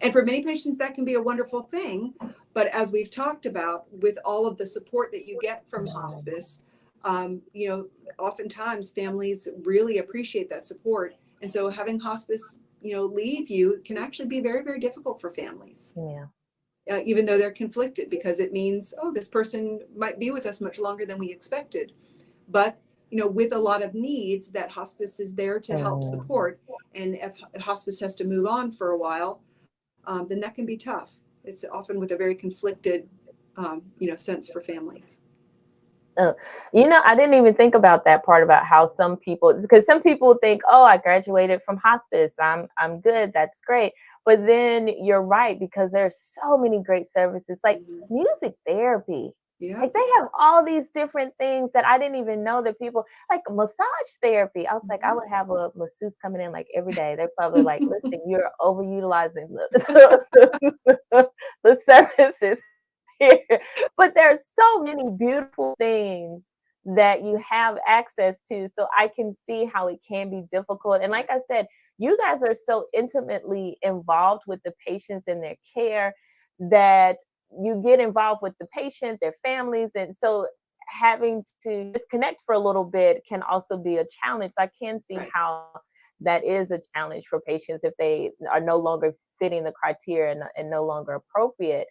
And for many patients, that can be a wonderful thing. But as we've talked about, with all of the support that you get from Mhm. hospice, oftentimes families really appreciate that support. And so having hospice, leave you can actually be very, very difficult for families, Yeah. even though they're conflicted, because it means, oh, this person might be with us much longer than we expected. But, with a lot of needs that hospice is there to help Mhm. support. And if hospice has to move on for a while, then that can be tough. It's often with a very conflicted, sense for families. Uh, I didn't even think about that part about how some people, because some people think, "Oh, I graduated from hospice. I'm good. That's great." But then you're right, because there's so many great services like Mm-hmm. music therapy. Yeah. Like they have all these different things that I didn't even know that people like massage therapy. I was like, I would have a masseuse coming in like every day. They're probably like, "Listen, you're overutilizing the services here." But there's so many beautiful things that you have access to. So I can see how it can be difficult. And like I said, you guys are so intimately involved with the patients and their care that you get involved with the patient, their families. And so having to disconnect for a little bit can also be a challenge. So I can see Right. how that is a challenge for patients if they are no longer fitting the criteria and no longer appropriate.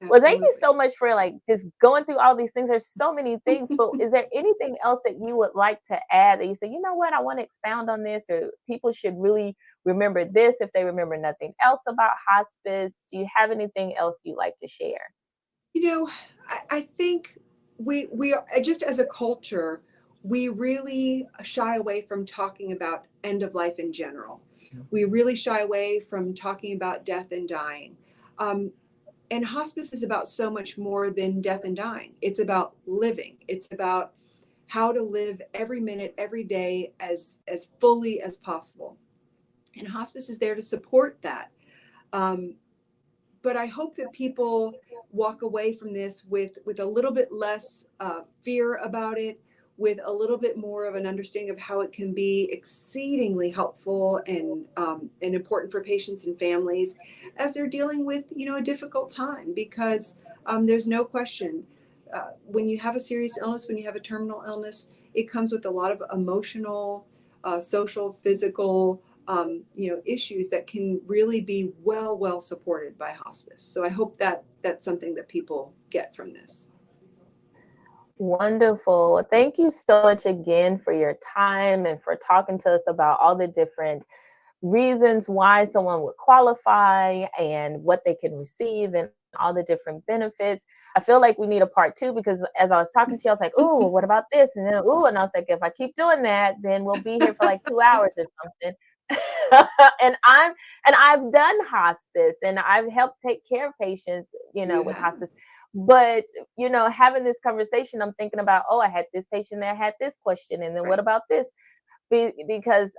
Well, thank you Absolutely. so much for like just going through all these things. There's so many things, but is there anything else that you would like to add that you say, you know what, I want to expound on this, or people should really remember this if they remember nothing else about hospice? Do you have anything else you'd like to share? You know, I think we are just as a culture, we really shy away from talking about end of life in general. We really shy away from talking about death and dying. Um, and hospice is about so much more than death and dying. It's about living. It's about how to live every minute, every day as fully as possible. And hospice is there to support that. Um, but I hope that people walk away from this with a little bit less fear about it, with a little bit more of an understanding of how it can be exceedingly helpful and important for patients and families as they're dealing with a difficult time. Because there's no question, when you have a serious illness, when you have a terminal illness, it comes with a lot of emotional, social, physical, issues that can really be well supported by hospice. So I hope that that's something that people get from this. Wonderful. Well, thank you so much again for your time and for talking to us about all the different reasons why someone would qualify and what they can receive and all the different benefits. I feel like we need a part two because as I was talking to you, I was like, oh, well, what about this? And then, oh, and I was like, if I keep doing that, then we'll be here for like 2 hours or something. and I'm and I've done hospice and I've helped take care of patients, You with have. hospice. But having this conversation, I'm thinking about, oh, I had this patient that had this question, and then what Right. about this? Because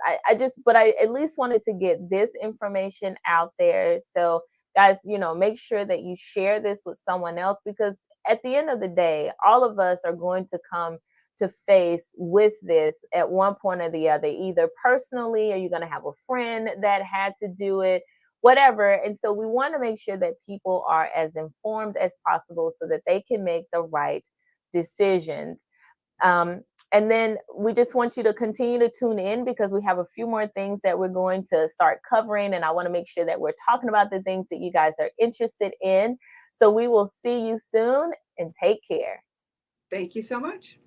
but I at least wanted to get this information out there. So, guys, make sure that you share this with someone else because at the end of the day, all of us are going to come to face with this at one point or the other, either personally or you're going to have a friend that had to do it, whatever. And so, we want to make sure that people are as informed as possible so that they can make the right decisions. Um, and then we just want you to continue to tune in because we have a few more things that we're going to start covering. And I want to make sure that we're talking about the things that you guys are interested in. So we will see you soon and take care. Thank you so much.